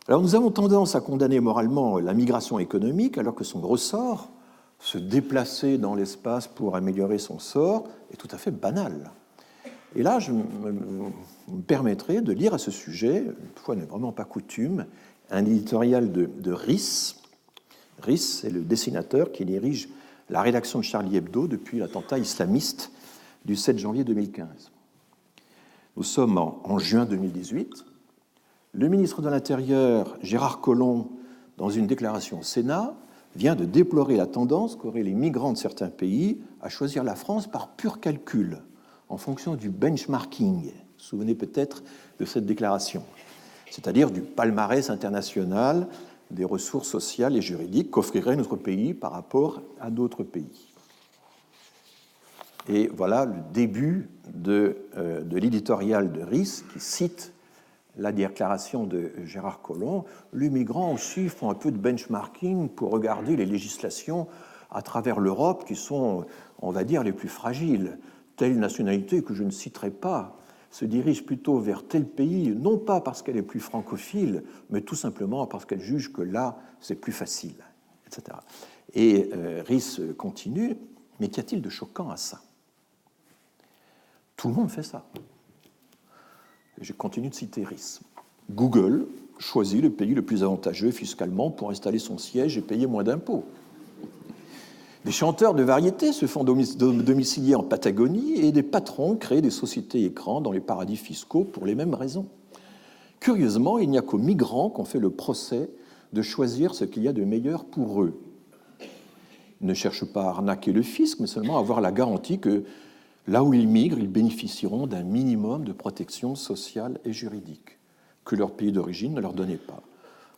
Alors nous avons tendance à condamner moralement la migration économique alors que son ressort, se déplacer dans l'espace pour améliorer son sort, est tout à fait banal. Et là, je me permettrai de lire à ce sujet, une fois n'est vraiment pas coutume, un éditorial de Riss. Riss, c'est le dessinateur qui dirige la rédaction de Charlie Hebdo depuis l'attentat islamiste du 7 janvier 2015. Nous sommes en juin 2018. Le ministre de l'Intérieur, Gérard Collomb, dans une déclaration au Sénat, vient de déplorer la tendance qu'auraient les migrants de certains pays à choisir la France par pur calcul, en fonction du benchmarking. Vous vous souvenez peut-être de cette déclaration, c'est-à-dire du palmarès international des ressources sociales et juridiques qu'offrirait notre pays par rapport à d'autres pays. Et voilà le début de l'éditorial de Riss qui cite la déclaration de Gérard Collomb. Les migrants aussi font un peu de benchmarking pour regarder les législations à travers l'Europe qui sont, on va dire, les plus fragiles. Telle nationalité que je ne citerai pas se dirige plutôt vers tel pays, non pas parce qu'elle est plus francophile, mais tout simplement parce qu'elle juge que là, c'est plus facile, etc. Et Riss continue, mais qu'y a-t-il de choquant à ça? Tout le monde fait ça. Je continue de citer Riss. Google choisit le pays le plus avantageux fiscalement pour installer son siège et payer moins d'impôts. Des chanteurs de variété se font domicilier en Patagonie et des patrons créent des sociétés écrans dans les paradis fiscaux pour les mêmes raisons. Curieusement, il n'y a qu'aux migrants qu'on fait le procès de choisir ce qu'il y a de meilleur pour eux. Ils ne cherchent pas à arnaquer le fisc, mais seulement à avoir la garantie que là où ils migrent, ils bénéficieront d'un minimum de protection sociale et juridique que leur pays d'origine ne leur donnait pas.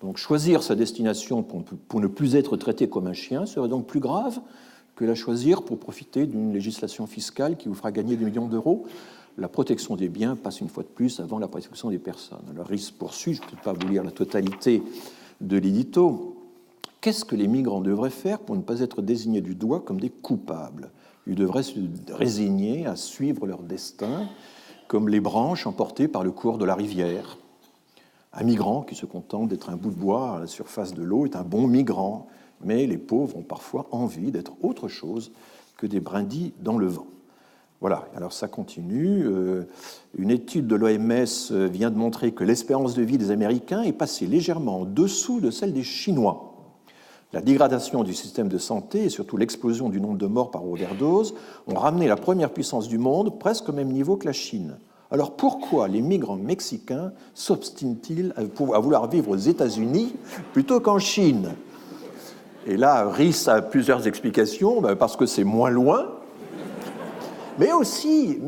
Donc choisir sa destination pour ne plus être traité comme un chien serait donc plus grave que la choisir pour profiter d'une législation fiscale qui vous fera gagner des millions d'euros. La protection des biens passe une fois de plus avant la protection des personnes. Alors Riss poursuit, je ne peux pas vous lire la totalité de l'édito. Qu'est-ce que les migrants devraient faire pour ne pas être désignés du doigt comme des coupables? Ils devraient se résigner à suivre leur destin comme les branches emportées par le cours de la rivière. Un migrant qui se contente d'être un bout de bois à la surface de l'eau est un bon migrant, mais les pauvres ont parfois envie d'être autre chose que des brindilles dans le vent. Voilà, alors ça continue. Une étude de l'OMS vient de montrer que l'espérance de vie des Américains est passée légèrement en dessous de celle des Chinois. La dégradation du système de santé et surtout l'explosion du nombre de morts par overdose ont ramené la première puissance du monde presque au même niveau que la Chine. Alors pourquoi les migrants mexicains s'obstinent-ils à vouloir vivre aux États-Unis plutôt qu'en Chine? Et là, Riss a plusieurs explications, parce que c'est moins loin, mais aussi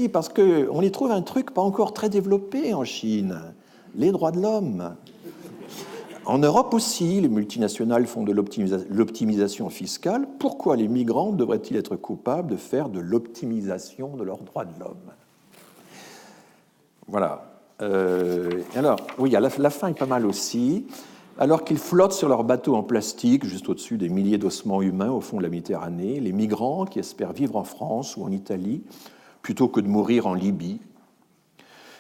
parce qu'on y trouve un truc pas encore très développé en Chine, les droits de l'homme. En Europe aussi, les multinationales font de l'optimisation fiscale. Pourquoi les migrants devraient-ils être coupables de faire de l'optimisation de leurs droits de l'homme? Voilà. Alors, oui, la fin est pas mal aussi. Alors qu'ils flottent sur leur bateau en plastique, juste au-dessus des milliers d'ossements humains au fond de la Méditerranée, les migrants qui espèrent vivre en France ou en Italie, plutôt que de mourir en Libye,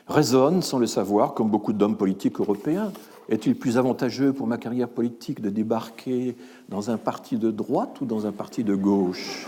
raisonnent sans le savoir, comme beaucoup d'hommes politiques européens. Est-il plus avantageux pour ma carrière politique de débarquer dans un parti de droite ou dans un parti de gauche?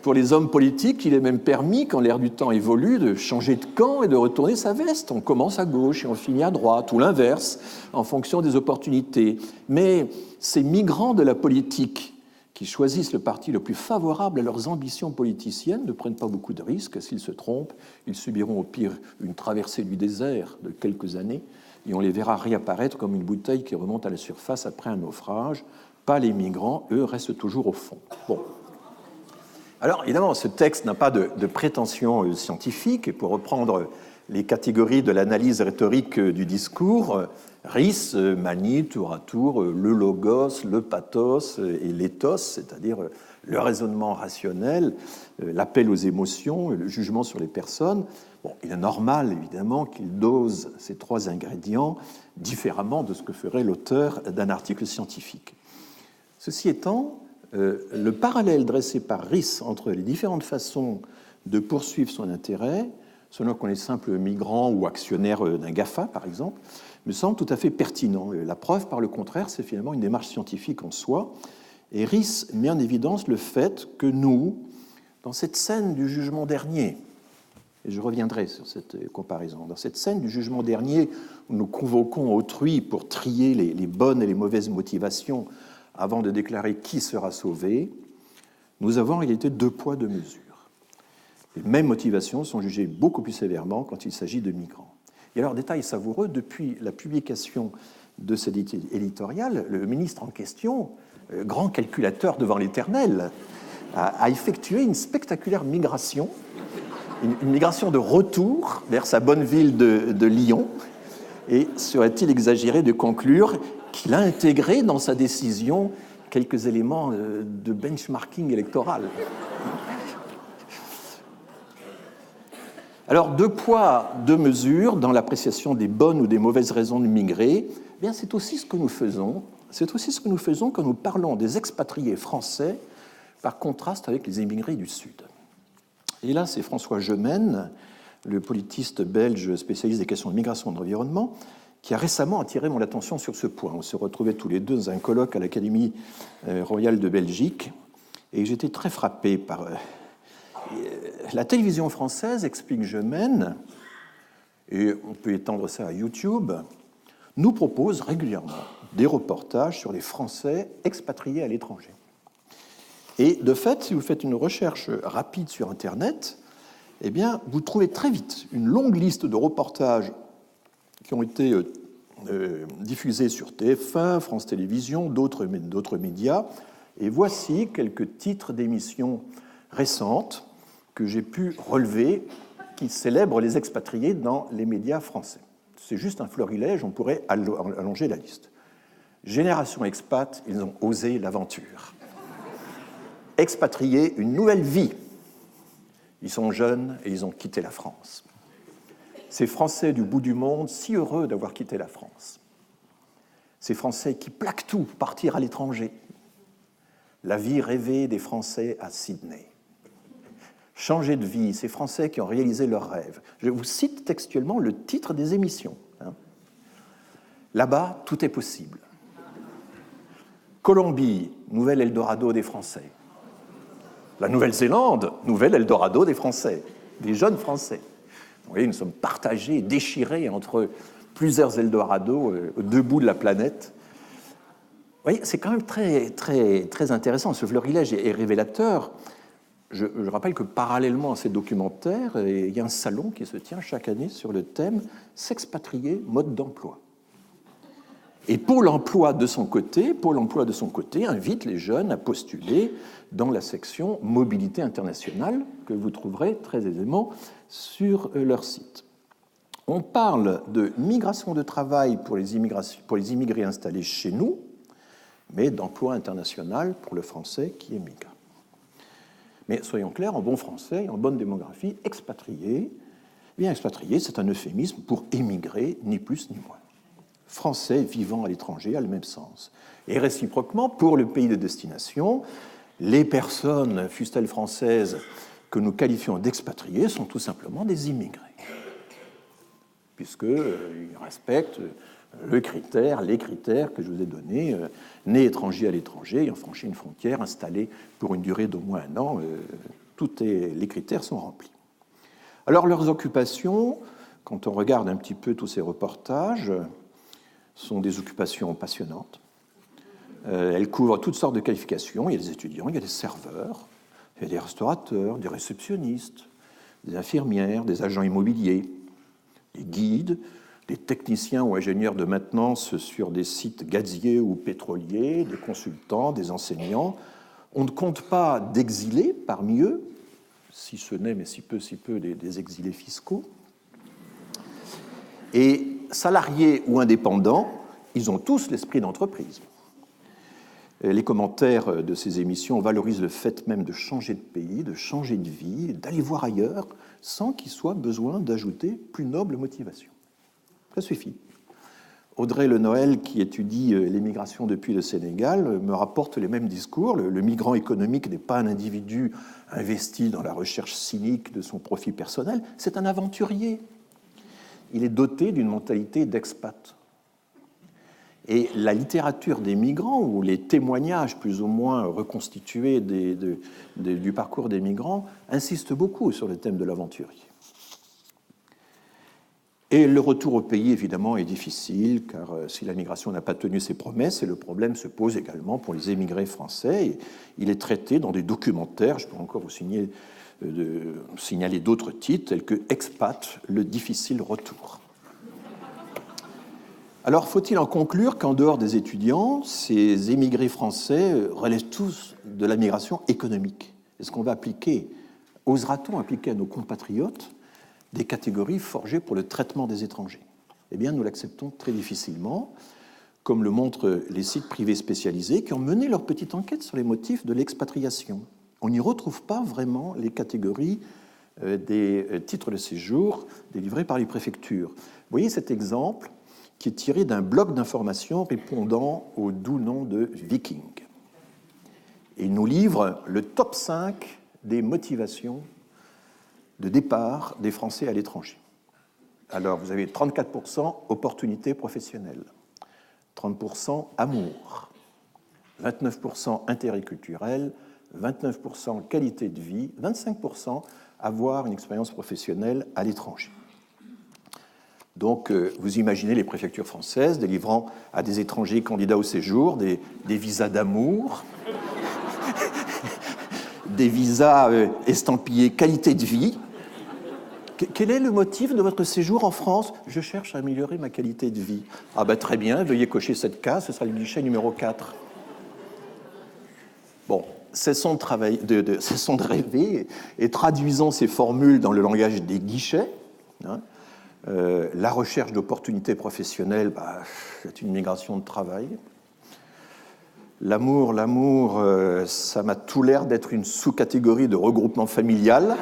Pour les hommes politiques, il est même permis, quand l'air du temps évolue, de changer de camp et de retourner sa veste. On commence à gauche et on finit à droite, ou l'inverse, en fonction des opportunités. Mais ces migrants de la politique qui choisissent le parti le plus favorable à leurs ambitions politiciennes ne prennent pas beaucoup de risques. S'ils se trompent, ils subiront au pire une traversée du désert de quelques années et on les verra réapparaître comme une bouteille qui remonte à la surface après un naufrage. Pas les migrants, eux, restent toujours au fond. Bon. Alors, évidemment, ce texte n'a pas de prétention scientifique, et pour reprendre les catégories de l'analyse rhétorique du discours, Riss manie tour à tour le logos, le pathos et l'éthos, c'est-à-dire le raisonnement rationnel, l'appel aux émotions, le jugement sur les personnes. Bon, il est normal, évidemment, qu'il dose ces trois ingrédients différemment de ce que ferait l'auteur d'un article scientifique. Ceci étant, le parallèle dressé par Riss entre les différentes façons de poursuivre son intérêt selon qu'on est simple migrant ou actionnaire d'un GAFA, par exemple, me semble tout à fait pertinent. La preuve, par le contraire, c'est finalement une démarche scientifique en soi. Et Riss met en évidence le fait que nous, dans cette scène du jugement dernier, et je reviendrai sur cette comparaison, dans cette scène du jugement dernier où nous convoquons autrui pour trier les bonnes et les mauvaises motivations avant de déclarer qui sera sauvé, nous avons en réalité 2 poids, 2 mesures. Les mêmes motivations sont jugées beaucoup plus sévèrement quand il s'agit de migrants. Et alors, détail savoureux, depuis la publication de cet éditorial, le ministre en question, grand calculateur devant l'Éternel, a effectué une spectaculaire migration, une migration de retour vers sa bonne ville de Lyon, et serait-il exagéré de conclure qu'il a intégré dans sa décision quelques éléments de benchmarking électoral. Alors, 2 poids, 2 mesures dans l'appréciation des bonnes ou des mauvaises raisons de migrer, eh bien, c'est aussi ce que nous faisons. C'est aussi ce que nous faisons quand nous parlons des expatriés français par contraste avec les émigrés du Sud. Et là, c'est François Gemène, le politiste belge spécialiste des questions de migration et d'environnement, qui a récemment attiré mon attention sur ce point. On se retrouvait tous les deux dans un colloque à l'Académie royale de Belgique, et j'étais très frappé par... La télévision française, explique Gemène, et on peut étendre ça à YouTube, nous propose régulièrement des reportages sur les Français expatriés à l'étranger. Et de fait, si vous faites une recherche rapide sur Internet, eh bien, vous trouvez très vite une longue liste de reportages qui ont été diffusés sur TF1, France Télévisions, d'autres médias. Et voici quelques titres d'émissions récentes que j'ai pu relever qui célèbrent les expatriés dans les médias français. C'est juste un florilège, on pourrait allonger la liste. Génération expat, ils ont osé l'aventure. Expatriés, une nouvelle vie. Ils sont jeunes et ils ont quitté la France. Ces Français du bout du monde, si heureux d'avoir quitté la France. Ces Français qui plaquent tout pour partir à l'étranger. La vie rêvée des Français à Sydney. Changer de vie, ces Français qui ont réalisé leurs rêves. Je vous cite textuellement le titre des émissions. Là-bas, tout est possible. Colombie, nouvel Eldorado des Français. La Nouvelle-Zélande, nouvel Eldorado des Français, des jeunes Français. Vous voyez, nous sommes partagés, déchirés entre plusieurs Eldorados aux 2 bouts de la planète. Vous voyez, c'est quand même très, très, très intéressant. Ce florilège est révélateur. Je rappelle que parallèlement à ces documentaires, il y a un salon qui se tient chaque année sur le thème « S'expatrier, mode d'emploi ». Et Pôle emploi de son côté invite les jeunes à postuler dans la section Mobilité internationale que vous trouverez très aisément sur leur site. On parle de migration de travail pour les immigrés installés chez nous, mais d'emploi international pour le français qui émigre. Mais soyons clairs, en bon français, en bonne démographie, expatrié, bien expatrié, c'est un euphémisme pour émigrer, ni plus ni moins. Français vivant à l'étranger a le même sens. Et réciproquement, pour le pays de destination, les personnes, fussent-elles françaises, que nous qualifions d'expatriés sont tout simplement des immigrés, puisqu'ils respectent les critères que je vous ai donnés, nés étrangers à l'étranger, ayant franchi une frontière, installés pour une durée d'au moins 1 an, les critères sont remplis. Alors leurs occupations, quand on regarde un petit peu tous ces reportages, sont des occupations passionnantes. Elles couvrent toutes sortes de qualifications. Il y a des étudiants, il y a des serveurs, il y a des restaurateurs, des réceptionnistes, des infirmières, des agents immobiliers, des guides, des techniciens ou ingénieurs de maintenance sur des sites gaziers ou pétroliers, des consultants, des enseignants. On ne compte pas d'exilés parmi eux, si ce n'est, mais si peu, des exilés fiscaux. Et salariés ou indépendants, ils ont tous l'esprit d'entreprise. Les commentaires de ces émissions valorisent le fait même de changer de pays, de changer de vie, d'aller voir ailleurs, sans qu'il soit besoin d'ajouter plus noble motivation. Ça suffit. Audrey Le Noël, qui étudie l'émigration depuis le Sénégal, me rapporte les mêmes discours. Le migrant économique n'est pas un individu investi dans la recherche cynique de son profit personnel, c'est un aventurier. Il est doté d'une mentalité d'expat. Et la littérature des migrants, ou les témoignages plus ou moins reconstitués du parcours des migrants, insistent beaucoup sur le thème de l'aventurier. Et le retour au pays, évidemment, est difficile, car si la migration n'a pas tenu ses promesses, et le problème se pose également pour les émigrés français. Et il est traité dans des documentaires, je peux encore vous signaler d'autres titres, tels que « Expat, le difficile retour ». Alors, faut-il en conclure qu'en dehors des étudiants, ces émigrés français relèvent tous de la migration économique? Est-ce qu'on va appliquer, osera-t-on appliquer à nos compatriotes des catégories forgées pour le traitement des étrangers? Eh bien, nous l'acceptons très difficilement, comme le montrent les sites privés spécialisés qui ont mené leur petite enquête sur les motifs de l'expatriation. On n'y retrouve pas vraiment les catégories des titres de séjour délivrés par les préfectures. Vous voyez cet exemple qui est tiré d'un bloc d'information répondant au doux nom de Viking. Et il nous livre le top 5 des motivations de départ des Français à l'étranger. Alors, vous avez 34% opportunités professionnelles, 30% amour, 29% intérêt culturel, 29% qualité de vie, 25% avoir une expérience professionnelle à l'étranger. Donc, vous imaginez les préfectures françaises délivrant à des étrangers candidats au séjour des visas d'amour, des visas estampillés qualité de vie. Quel est le motif de votre séjour en France? Je cherche à améliorer ma qualité de vie. Ah ben très bien, veuillez cocher cette case, ce sera le guichet numéro 4. Bon, cessons de rêver et traduisons ces formules dans le langage des guichets. La recherche d'opportunités professionnelles, c'est une migration de travail. L'amour, ça m'a tout l'air d'être une sous-catégorie de regroupement familial.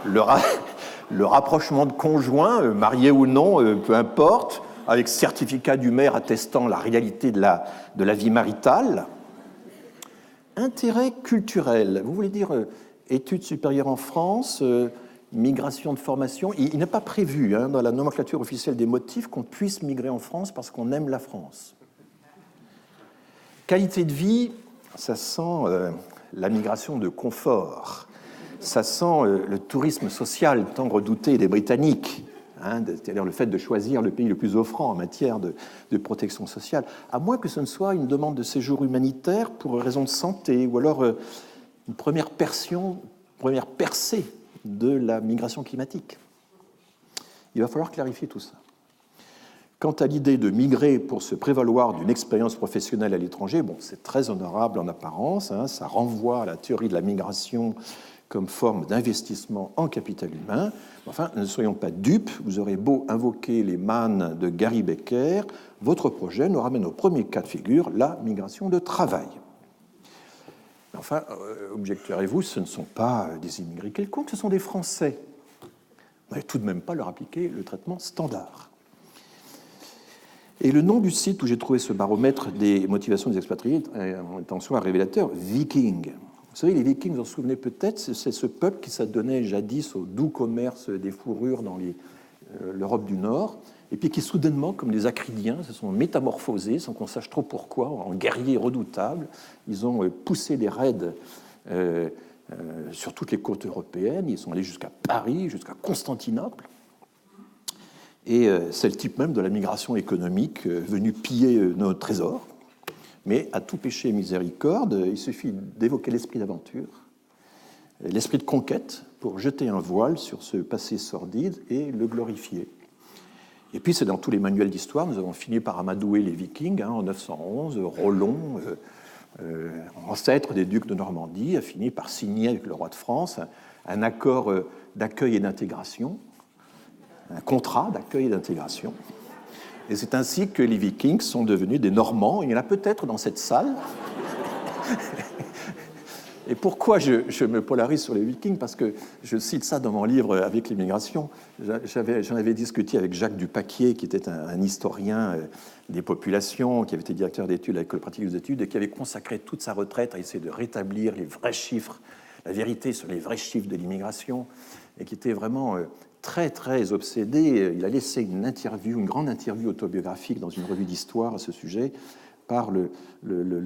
Le rapprochement de conjoints, mariés ou non, peu importe, avec certificat du maire attestant la réalité de la vie maritale. Intérêt culturel, vous voulez dire études supérieures en France, migration de formation. Il n'est pas prévu dans la nomenclature officielle des motifs qu'on puisse migrer en France parce qu'on aime la France. Qualité de vie, ça sent la migration de confort. Ça sent le tourisme social tant redouté des Britanniques, c'est-à-dire le fait de choisir le pays le plus offrant en matière de protection sociale, à moins que ce ne soit une demande de séjour humanitaire pour raison de santé, ou alors une première percée de la migration climatique. Il va falloir clarifier tout ça. Quant à l'idée de migrer pour se prévaloir d'une expérience professionnelle à l'étranger, c'est très honorable en apparence, ça renvoie à la théorie de la migration comme forme d'investissement en capital humain. Enfin, ne soyons pas dupes, vous aurez beau invoquer les mannes de Gary Becker, votre projet nous ramène au premier cas de figure, la migration de travail. Enfin, objecterez-vous, ce ne sont pas des immigrés quelconques, ce sont des Français. On n'allait tout de même pas leur appliquer le traitement standard. Et le nom du site où j'ai trouvé ce baromètre des motivations des expatriés est en soi révélateur, Viking. Vous savez, les Vikings, vous en souvenez peut-être, c'est ce peuple qui s'adonnait jadis au doux commerce des fourrures dans l'Europe du Nord, et puis qui soudainement, comme les Acridiens, se sont métamorphosés, sans qu'on sache trop pourquoi, en guerriers redoutables. Ils ont poussé les raids sur toutes les côtes européennes, ils sont allés jusqu'à Paris, jusqu'à Constantinople. Et c'est le type même de la migration économique venue piller nos trésors. Mais à tout péché et miséricorde, il suffit d'évoquer l'esprit d'aventure, l'esprit de conquête, pour jeter un voile sur ce passé sordide et le glorifier. Et puis, c'est dans tous les manuels d'histoire, nous avons fini par amadouer les Vikings en 911. Rollon, ancêtre des ducs de Normandie, a fini par signer avec le roi de France un accord d'accueil et d'intégration, un contrat d'accueil et d'intégration. Et c'est ainsi que les Vikings sont devenus des Normands. Il y en a peut-être dans cette salle. Et pourquoi je me polarise sur les Vikings? Parce que je cite ça dans mon livre Avec l'immigration. J'en avais discuté avec Jacques Dupaquier, qui était un historien des populations, qui avait été directeur d'études à l'École pratique des études et qui avait consacré toute sa retraite à essayer de rétablir les vrais chiffres, la vérité sur les vrais chiffres de l'immigration, et qui était vraiment très, très obsédé. Il a laissé une grande interview autobiographique dans une revue d'histoire à ce sujet, par le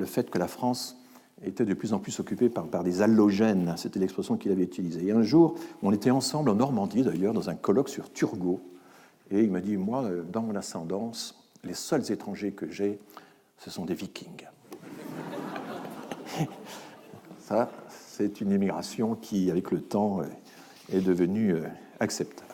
fait que la France était de plus en plus occupée par des allogènes. C'était l'expression qu'il avait utilisée. Et un jour, on était ensemble en Normandie, d'ailleurs, dans un colloque sur Turgot. Et il m'a dit, moi, dans mon ascendance, les seuls étrangers que j'ai, ce sont des Vikings. Ça, c'est une immigration qui, avec le temps, est devenue acceptable.